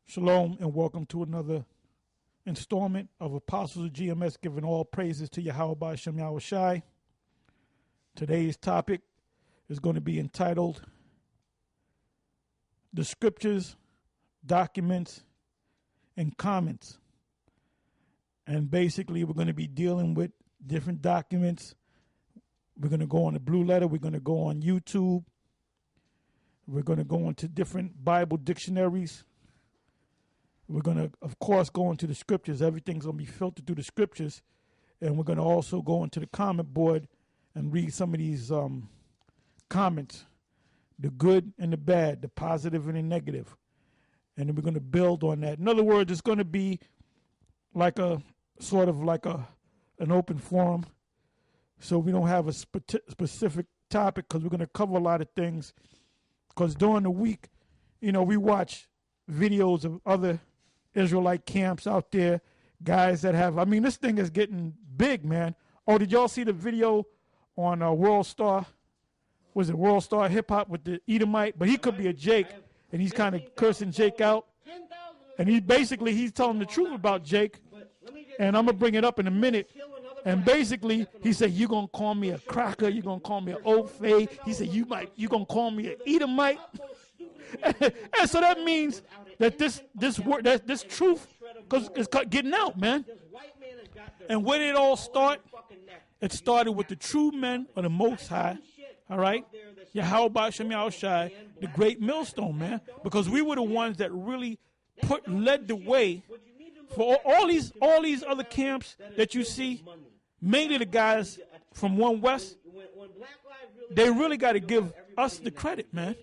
Shalom and welcome to another installment of Apostles of GMS, giving all praises to Yahweh Ba'Shem Yahushai. Today's topic is going to be entitled The Scriptures, Documents, and Comments. And basically we're going to be dealing with different documents. We're going to go on the Blue Letter. We're going to go on YouTube. We're going to go into different Bible dictionaries. We're going to, of course, go into the scriptures. Everything's going to be filtered through the scriptures. And we're going to also go into the comment board and read some of these comments, the good and the bad, the positive and the negative. And then we're going to build on that. In other words, it's going to be like a sort of like an open forum. So we don't have a specific topic because we're going to cover a lot of things. Because during the week, you know, we watch videos of other Israelite camps out there, guys that have, I mean, this thing is getting big, man. Oh, did y'all see the video on World Star? Was it World Star Hip Hop with the Edomite? But he could be a Jake, and he's kind of cursing Jake out. And he's telling the truth about Jake. And I'm going to bring it up in a minute. And basically, he said, you're going to call me a cracker. You're going to call me an old fay. He said, you're going to call me an Edomite. And so that means that this truth is getting out, man. And where did it all start? It started with the true men of the Most High, all right? Yahweh Ba'Shem Yahushai, the great millstone, man. Because we were the ones that really led the way for all these other camps that you see. Mainly the guys from One West, they really got to give us the credit, man.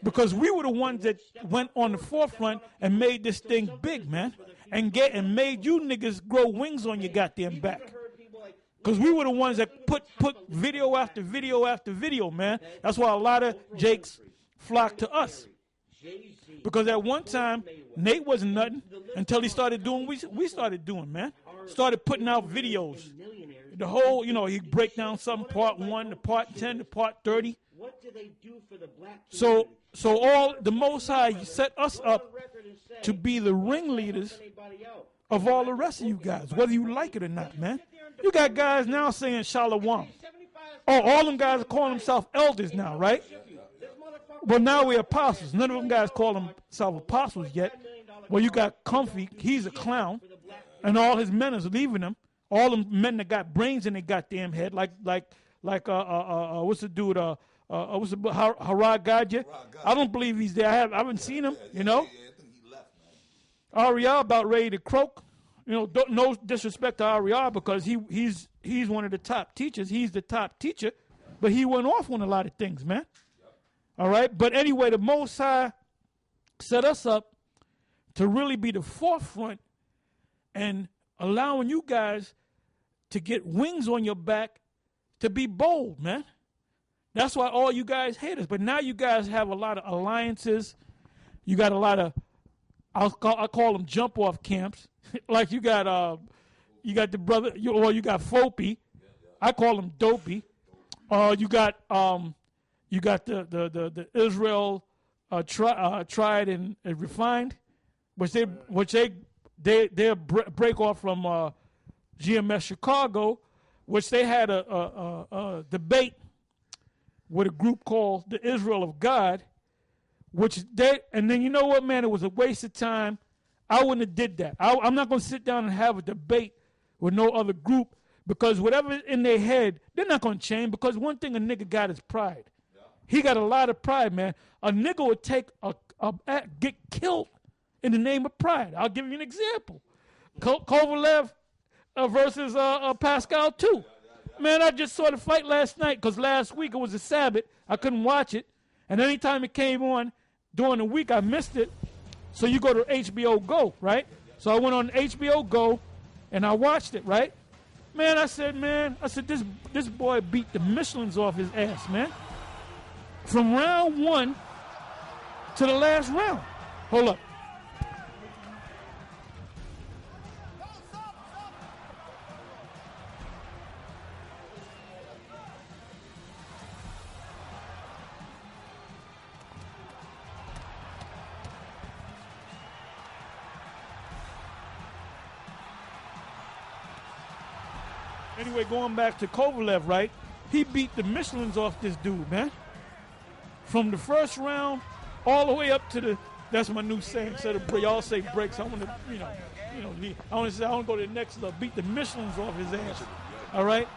Because we were the ones that went on the forefront and made this thing big, man. And made you niggas grow wings on your goddamn back. Because we were the ones that put video after video after video, man. That's why a lot of Jakes flocked to us. Because at one time, Nate wasn't nothing until he started doing what we started doing, man. Started putting out videos. The whole, he break down something, part 1 to part 10 to part 30. What do they do for the black community? So all the Most High set us up to be the ringleaders of all the rest of you guys, whether you like it or not, man. You got guys now saying Shalom. Oh, all them guys are calling themselves elders now, right? Well, now we're apostles. None of them guys call themselves apostles yet. Well, you got Comfy. He's a clown. And all his men is leaving him. All them men that got brains in their goddamn head, like what's the dude, what's the Harad Gadya? I don't believe he's there. I haven't seen him, Ariel about ready to croak. No disrespect to Ariel because he's one of the top teachers. He's the top teacher, but he went off on a lot of things, man. All right, but anyway, the Most High set us up to really be the forefront and allowing you guys to get wings on your back to be bold, man. That's why all you guys hate us. But now you guys have a lot of alliances. You got a lot of, I call them jump off camps. Like you got the brother, you got Fopi. I call him Dopey. You got the Israel tried and refined, which they break off from GMS Chicago, which they had a debate with a group called the Israel of God, and then you know what, man, it was a waste of time. I wouldn't have did that. I'm not going to sit down and have a debate with no other group because whatever's in their head, they're not going to change because one thing a nigga got is pride. Yeah. He got a lot of pride, man. A nigga would get killed in the name of pride. I'll give you an example. Kovalev versus Pascal 2. Man, I just saw the fight last night because last week it was a Sabbath. I couldn't watch it. And anytime it came on during the week, I missed it. So you go to HBO Go, right? So I went on HBO Go and I watched it, right? Man, I said, this boy beat the Michelins off his ass, man. From round 1 to the last round. Hold up. Anyway, going back to Kovalev, right? He beat the Michelins off this dude, man. From the first round all the way up to the. That's my new saying. Instead of y'all say breaks, I want to, I want to say I want to go to the next level. Beat the Michelins off his ass. All right.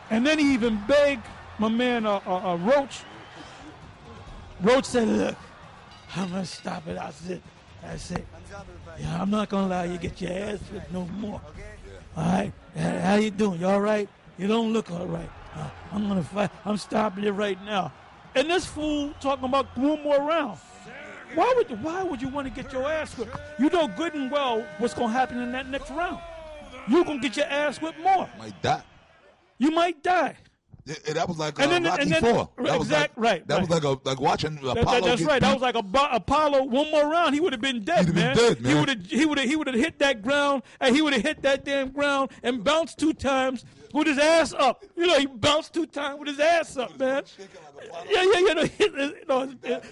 And then he even begged my man Roach. Roach said, "Look, I'm gonna stop it. That's it. Yeah, I'm not gonna allow you to get your ass whipped no more. All right. How you doing? You all right? You don't look all right. I'm gonna fight. I'm stopping it right now." And this fool talking about one more round. Why would you want to get your ass whipped? You know good and well what's going to happen in that next round. You're going to get your ass whipped more. Might die. You might die. Yeah, that was like Rocky IV. That was like watching Apollo. That's right. That was like Apollo. One more round, he would have been dead, man. He would have hit that ground, and he would have hit that damn ground and bounced 2 times with his ass up. He bounced 2 times with his ass up, man.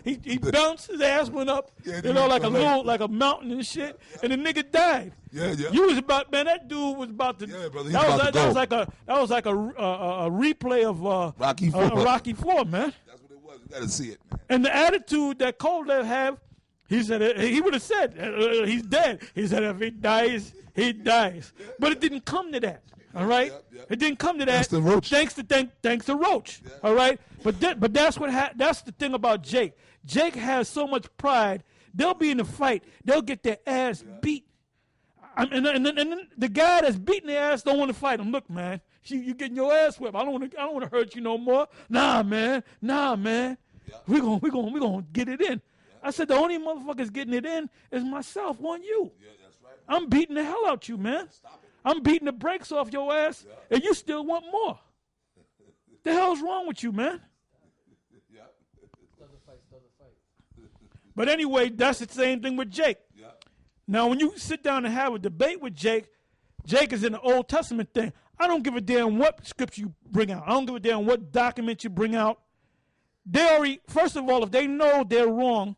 He bounced, his ass went up, like a mountain and shit, and the nigga died. Yeah. You was about, man. That dude was about to. Yeah, brother. That was like a replay of Rocky IV. Rocky IV, man. That's what it was. You got to see it, man. And the attitude that Kovalev have, he said he would have said he's dead. He said if he dies, he dies. But it didn't come to that. All right, It didn't come to that. Thanks to Roach. Yeah. All right, but that's that's the thing about Jake. Jake has so much pride. They'll be in the fight. They'll get their ass beat. And then the guy that's beating their ass don't want to fight him. Look, man, you getting your ass whipped. I don't want to hurt you no more. Nah, man. Yeah. We gonna get it in. Yeah. I said the only motherfuckers getting it in is myself, you. Yeah, that's right. I'm beating the hell out you, man. Stop it. I'm beating the brakes off your ass, and you still want more. The hell's wrong with you, man? Yeah. Still the fight. But anyway, that's the same thing with Jake. Yeah. Now, when you sit down and have a debate with Jake, Jake is in the Old Testament thing. I don't give a damn what scripture you bring out. I don't give a damn what document you bring out. They already, first of all, if they know they're wrong,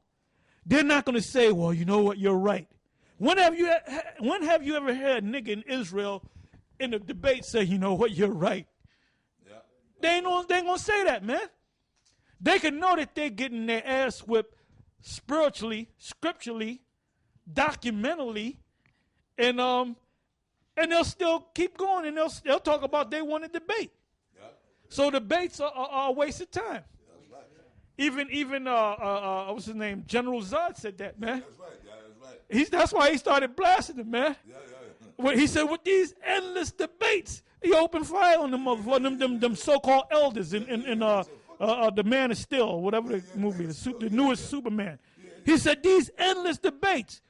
they're not going to say, well, you know what, you're right. When have you ever heard a nigga in Israel in a debate say, you know what, you're right? Yeah. They ain't going to say that, man. They can know that they're getting their ass whipped spiritually, scripturally, documentally, and they'll still keep going, and they'll talk about they want to debate. Yeah. So debates are a waste of time. That's right. Even what's his name? General Zod said that, man. That's right. Yeah, that's right. That's why he started blasting them, man. Yeah. When he said with these endless debates, he opened fire on them so-called elders in the Man of Steel, whatever the movie, the newest Superman. He said these endless debates,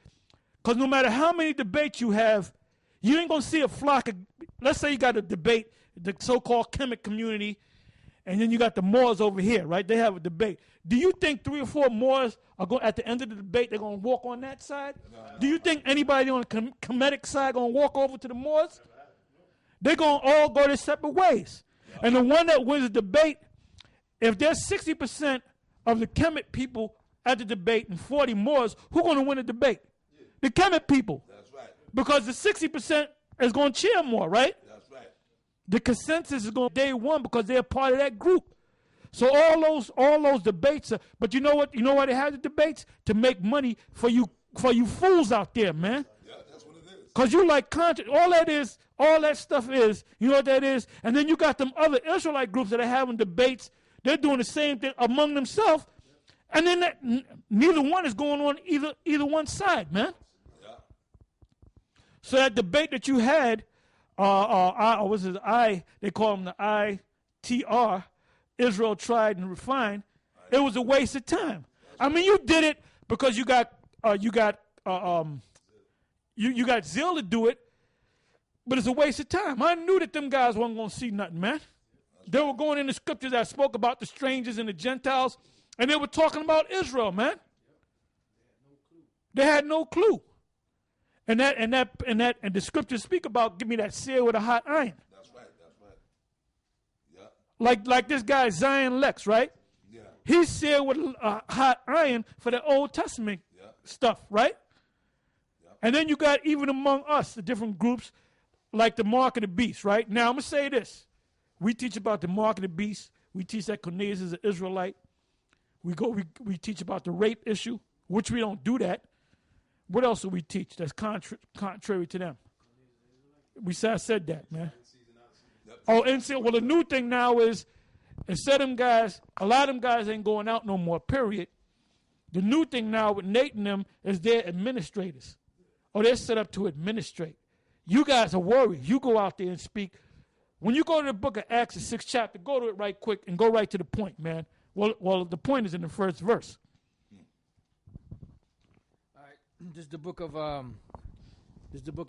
because no matter how many debates you have, you ain't gonna see a flock of. Let's say you got a debate, the so-called Kemet community, and then you got the Moors over here, right? They have a debate. Do you think 3 or 4 Moors are going at the end of the debate? They're gonna walk on that side? No. Do you think anybody on the Kemetic side gonna walk over to the Moors? They're gonna all go their separate ways. And the one that wins the debate, if there's 60% of the Kemet people at the debate and 40 Moors, who's gonna win the debate? The Kemet people. That's right. Because the 60% is gonna cheer more, right? That's right. The consensus is going day one because they're part of that group. So all those debates are, but you know what? You know why they have the debates? To make money for you fools out there, man. Yeah, that's what it is. Cause you like content. All that stuff is, you know what that is? And then you got them other Israelite groups that are having debates. They're doing the same thing among themselves. And then neither one is going on either one side, man. Yeah. So that debate that you had, they call them the ITR, Israel Tried and Refined. It was a waste of time. I mean, you did it because you got zeal to do it, but it's a waste of time. I knew that them guys weren't going to see nothing, man. They were going in the scriptures that spoke about the strangers and the Gentiles, and they were talking about Israel, man. They had no clue. And the scriptures speak about give me that seal with a hot iron. That's right. Yeah. Like this guy Zion Lex, right? Yeah. He's sealed with a hot iron for the Old Testament stuff, right? Yeah. And then you got even among us, the different groups, like the mark of the beast, right? Now, I'm going to say this. We teach about the mark of the beast. We teach that Cornelius is an Israelite. We teach about the rape issue, which we don't do that. What else do we teach that's contrary to them? I said that, man. Oh, and so, well, the new thing now is, instead of them guys, a lot of them guys ain't going out no more, period. The new thing now with Nate and them is they're administrators. Or they're set up to administrate. You guys are worried. You go out there and speak. When you go to the book of Acts, the 6th chapter, go to it right quick and go right to the point, man. Well, the point is in the first verse. All right, this is the book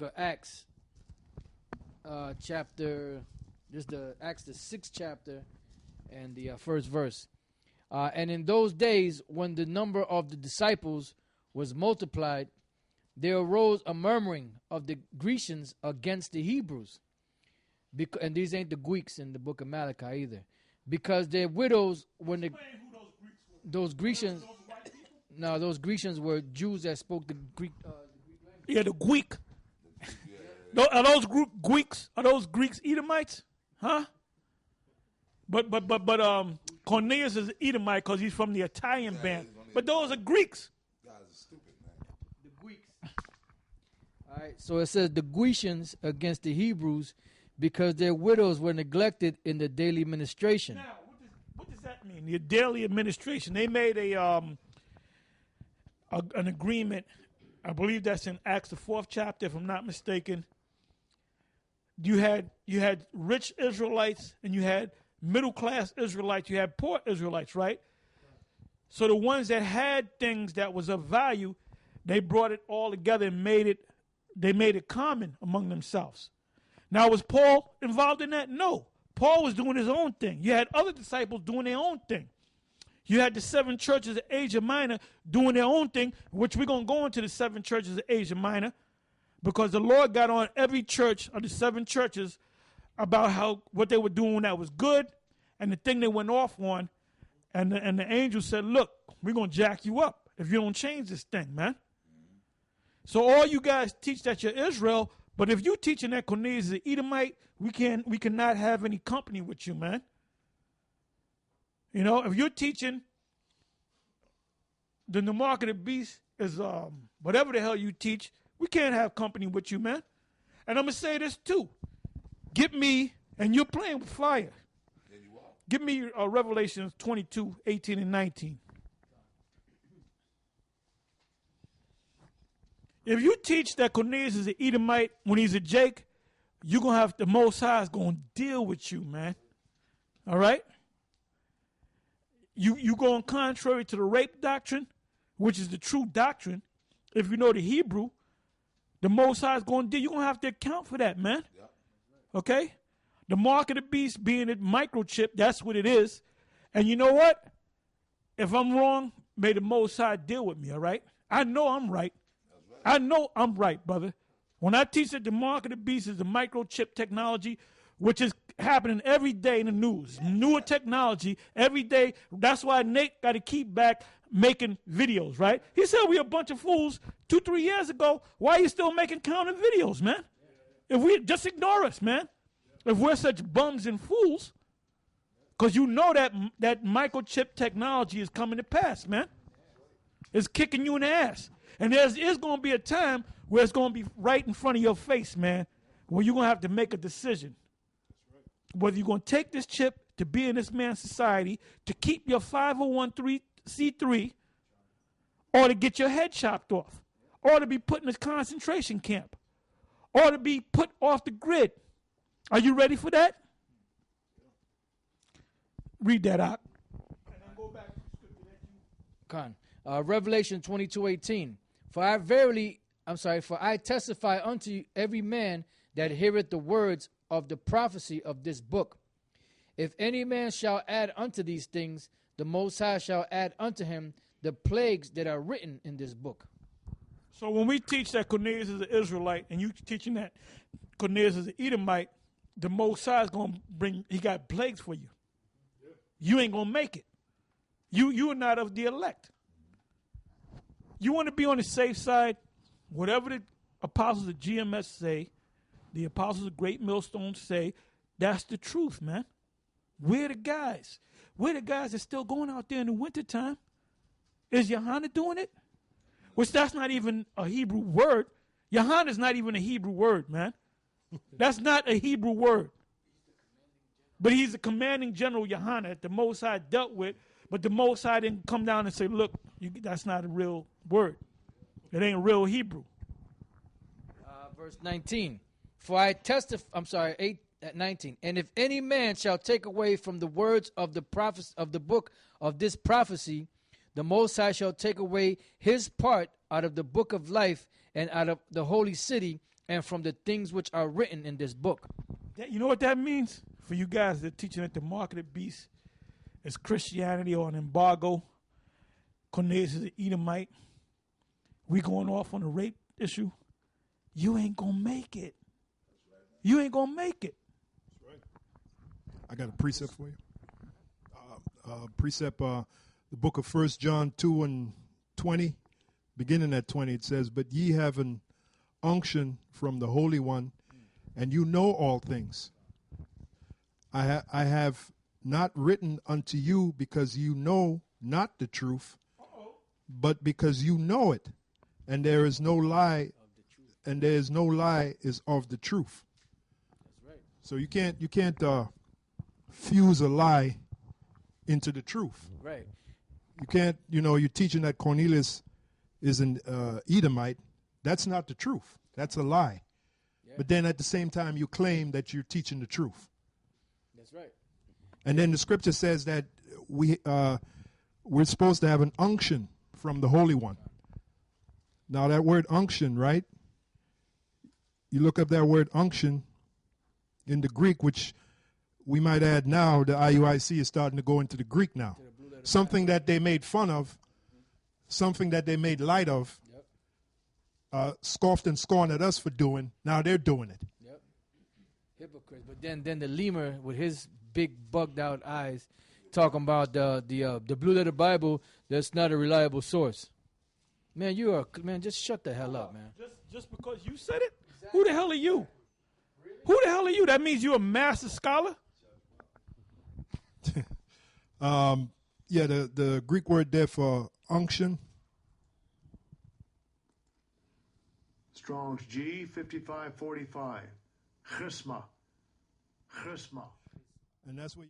of Acts, chapter. This is the Acts, the 6th chapter, and the first verse. And in those days, when the number of the disciples was multiplied, there arose a murmuring of the Grecians against the Hebrews. And these ain't the Greeks in the book of Malachi either. Because their widows, when those Grecians, no, those Grecians were Jews that spoke the Greek language. Yeah, the Greek. Are those Greeks? Are those Greeks Edomites? Huh? But Cornelius is Edomite because he's from the Italian band. But those are Greeks. Guys are stupid, man. The Greeks. All right, so it says the Grecians against the Hebrews because their widows were neglected in the daily administration. Now, what does that mean? The daily administration. They made an agreement. I believe that's in Acts, the 4th chapter, if I'm not mistaken. You had rich Israelites and you had middle class Israelites. You had poor Israelites, right? So the ones that had things that was of value, they brought it all together and made it common among themselves. Now, was Paul involved in that? No. Paul was doing his own thing. You had other disciples doing their own thing. You had the 7 churches of Asia Minor doing their own thing, which we're going to go into the 7 churches of Asia Minor, because the Lord got on every church of the 7 churches about what they were doing that was good, and the thing they went off on, and the angel said, look, we're going to jack you up if you don't change this thing, man. So all you guys teach that you're Israel, but if you're teaching that Cornelius is an Edomite, we cannot have any company with you, man. You know, if you're teaching the mark of the beast is whatever the hell you teach, we can't have company with you, man. And I'm going to say this too. Get me, and you're playing with fire. Yeah, you are. Give me Revelation 22, 18, and 19. If you teach that Cornelius is an Edomite when he's a Jake, you're going to have the Most High is going to deal with you, man. All right? You going contrary to the rape doctrine, which is the true doctrine. If you know the Hebrew, the Most High is going to deal. You're going to have to account for that, man. Yep. Okay? The mark of the beast being a microchip, that's what it is. And you know what? If I'm wrong, may the Most High deal with me, all right? I know I'm right. I know I'm right, brother. When I teach that the mark of the beast is the microchip technology, which is happening every day in the news, newer technology every day. That's why Nate got to keep back making videos, right? He said we a bunch of fools 2-3 years ago. Why are you still making counter videos, man? If we just ignore us, man. If we're such bums and fools, because you know that microchip technology is coming to pass, man. It's kicking you in the ass. And there's going to be a time where it's going to be right in front of your face, man, where you're going to have to make a decision. Whether you're going to take this chip to be in this man's society, to keep your 501c3, or to get your head chopped off, or to be put in a concentration camp, or to be put off the grid. Are you ready for that? Read that out. And then go back to the scripture that you... Revelation 22:18. For I testify unto every man that heareth the words of the prophecy of this book. If any man shall add unto these things, the Most High shall add unto him the plagues that are written in this book. So when we teach that Cornelius is an Israelite, and you teaching that Cornelius is an Edomite, the Most High is going to he got plagues for you. You ain't going to make it. You are not of the elect. You want to be on the safe side, whatever the apostles of GMS say, the apostles of Great Millstone say that's the truth, man. We're the guys. We're the guys that's still going out there in the wintertime. Is Yohanan doing it? Which that's not even a Hebrew word. Yohanan is not even a Hebrew word, man. That's not a Hebrew word. But he's the commanding general Yohanan that the Most High dealt with, but the Most High didn't come down and say, look, that's not a real word. It ain't real Hebrew. Verse 19. For I testify, 8:19. And if any man shall take away from the words of the prophecy of the book of this prophecy, the Most High shall take away his part out of the book of life and out of the holy city and from the things which are written in this book. You know what that means? For you guys that are teaching that the mark of the beast is Christianity or an embargo, Cornelius is an Edomite, we going off on the rape issue, you ain't going to make it. You ain't going to make it. That's right. I got a precept for you. The book of 1 John 2 and 20, beginning at 20, it says, but ye have an unction from the Holy One, and you know all things. I have not written unto you because you know not the truth, but because you know it, and there is no lie, and there is no lie is of the truth. That's right. So you can't fuse a lie into the truth. Right. You can't. You're teaching that Cornelius is an Edomite. That's not the truth. That's a lie. Yeah. But then at the same time, you claim that you're teaching the truth. That's right. And then the scripture says that we're supposed to have an unction from the Holy One. Now that word unction, right? You look up that word unction in the Greek, which we might add now, the IUIC is starting to go into the Greek now. Something that they made fun of, something that they made light of, scoffed and scorned at us for doing, now they're doing it. Yep. Hypocrites. But then the lemur with his big bugged out eyes talking about the Blue Letter Bible, that's not a reliable source. Man, just shut the hell up, man. Just because you said it? Exactly. Who the hell are you? Really? Who the hell are you? That means you're a master scholar? The Greek word there for unction. Strong's G 5545. Chesma. And that's what